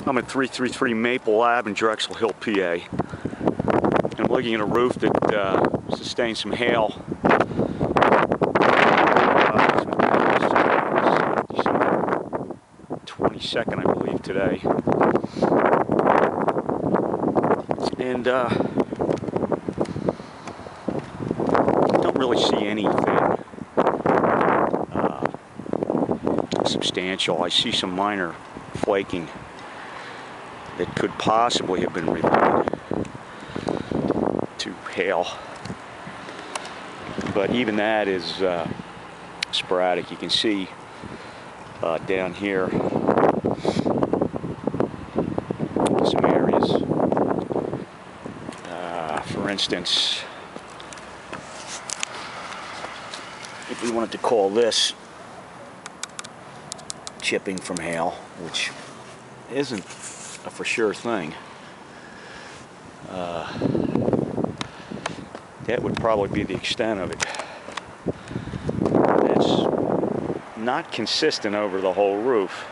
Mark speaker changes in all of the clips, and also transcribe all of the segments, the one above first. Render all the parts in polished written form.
Speaker 1: I'm at 333 Maple Ave in Drexel Hill, PA. I'm looking at a roof that sustained some hail. 22nd, I believe, today. And don't really see anything substantial. I see some minor flaking that could possibly have been related to hail, but even that is sporadic. You can see down here some areas. For instance, if we wanted to call this chipping from hail, which isn't a for sure thing, that would probably be the extent of it. It's not consistent over the whole roof.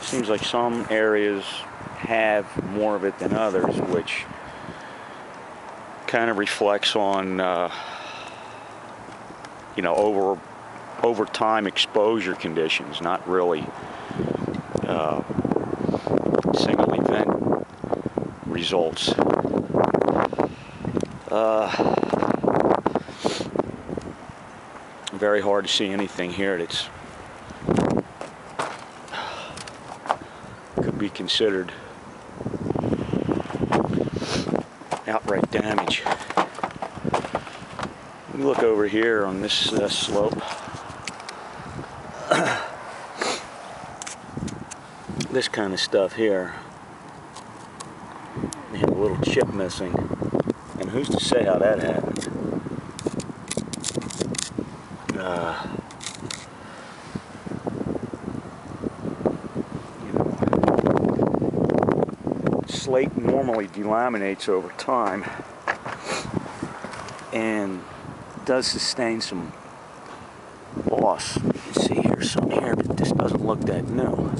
Speaker 1: Seems like some areas have more of it than others, which kind of reflects on you know, over time exposure conditions, not really single event results. Very hard to see anything here that's could be considered outright damage. We look over here on this slope. This kind of stuff here, they have a little chip missing, and who's to say how that happened? You know, slate normally delaminates over time and does sustain some loss. You can see here's some here, but this doesn't look that new.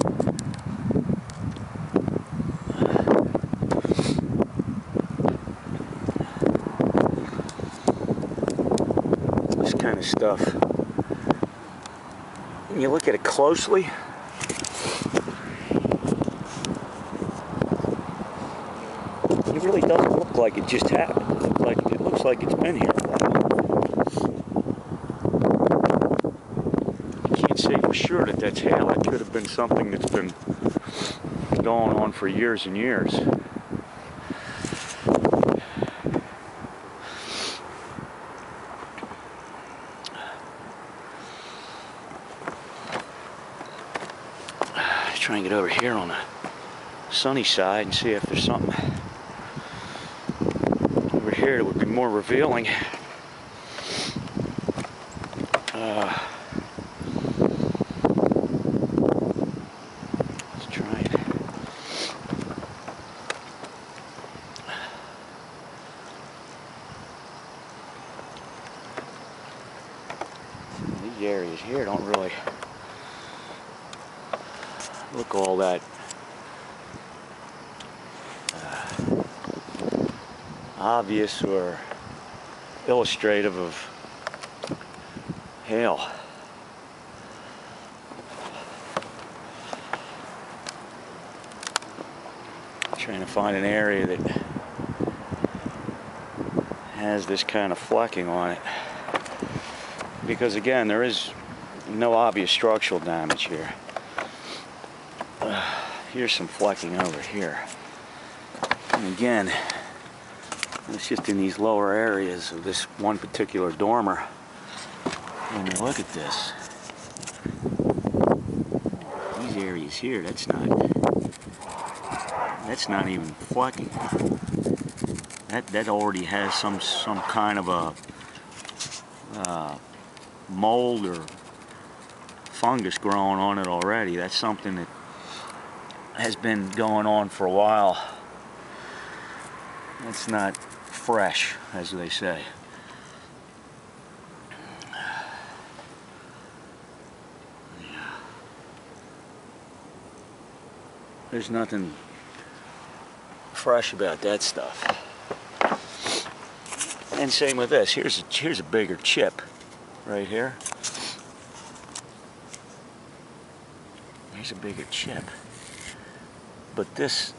Speaker 1: This kind of stuff, when you look at it closely, it really doesn't look like it just happened. It looks like it's been here a while. You can't say for sure that that's hail. It could have been something that's been going on for years and years. Try and get over here on the sunny side and see if there's something over here that would be more revealing. Let's try it. These areas here don't really look all that obvious or illustrative of hail. Trying to find an area that has this kind of flecking on it, because again, there is no obvious structural damage here. Here's some flecking over here, and again, it's just in these lower areas of this one particular dormer. When you look at this, these areas here, that's not even flecking. That already has some kind of a mold or fungus growing on it already. That's something that has been going on for a while. It's not fresh, as they say. Yeah. There's nothing fresh about that stuff. And same with this. Here's a bigger chip right here. Here's a bigger chip. But this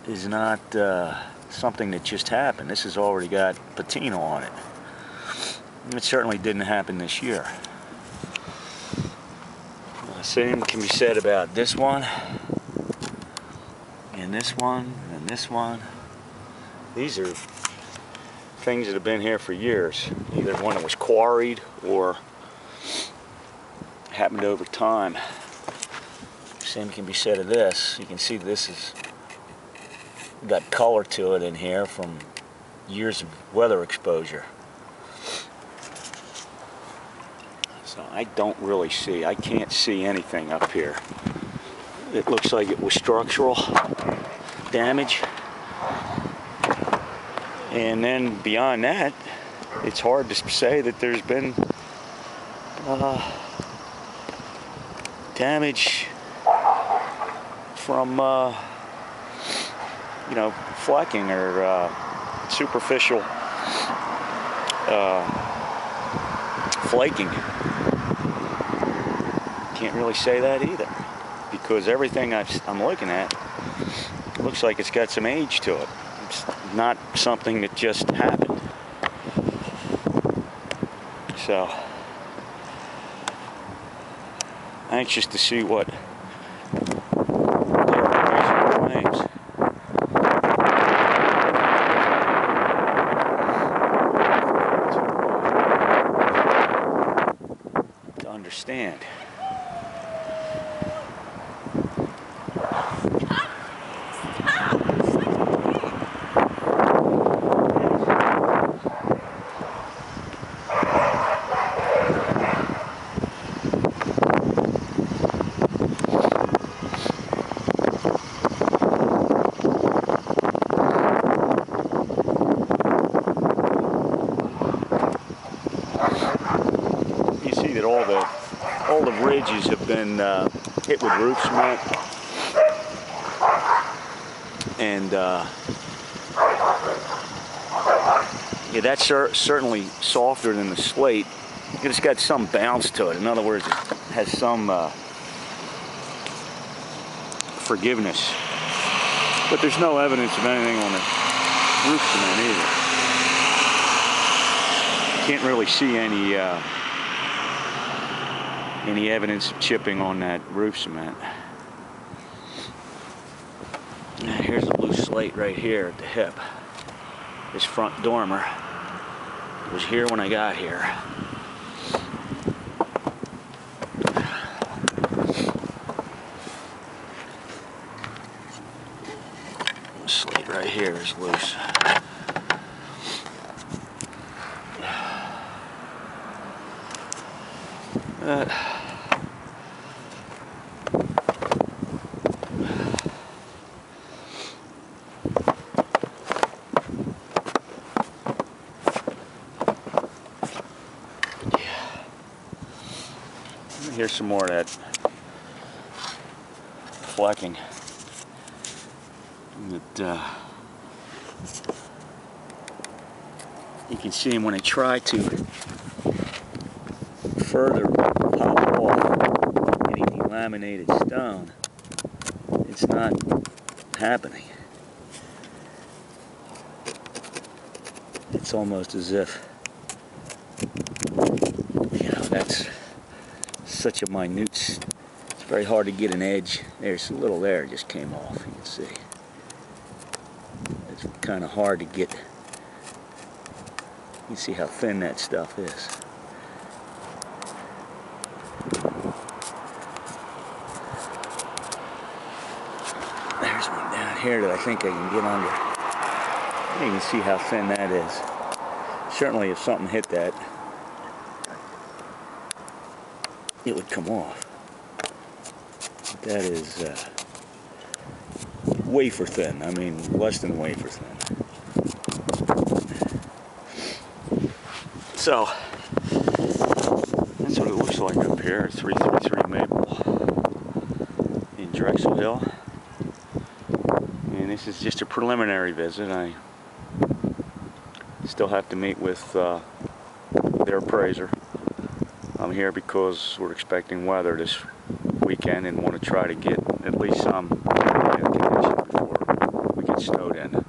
Speaker 1: is not something that just happened. This has already got patina on it. It certainly didn't happen this year. Same can be said about this one, and this one, and this one. These are things that have been here for years. Either one that was quarried or happened over time. Same can be said of this. You can see this has got color to it in here from years of weather exposure. So I don't really see, I can't see anything up here. It looks like it was structural damage. And then beyond that, it's hard to say that there's been damage from, you know, flecking or superficial flaking. Can't really say that either, because everything I'm looking at looks like it's got some age to it. It's not something that just happened. So, anxious to see what claims. To understand. All the ridges have been hit with roof cement, and yeah, that's certainly softer than the slate. It's got some bounce to it. In other words, it has some forgiveness, but there's no evidence of anything on the roof cement either. Can't really see any evidence of chipping on that roof cement. Now here's a loose slate right here at the hip. This front dormer was here when I got here. This slate right here is loose. Here's some more of that flecking that you can see when I try to further pop off any delaminated stone, it's not happening. It's almost as if, you know, that's such a minute, it's very hard to get an edge. There's a little there, just came off, you can see. It's kind of hard to get, you can see how thin that stuff is. There's one down here that I think I can get under. You can see how thin that is. Certainly if something hit that, it would come off. That is wafer thin. I mean, less than wafer thin. So, that's what it looks like up here at 333 Maple in Drexel Hill, and this is just a preliminary visit. I still have to meet with their appraiser. I'm here because we're expecting weather this weekend and want to try to get at least some condition before we get snowed in.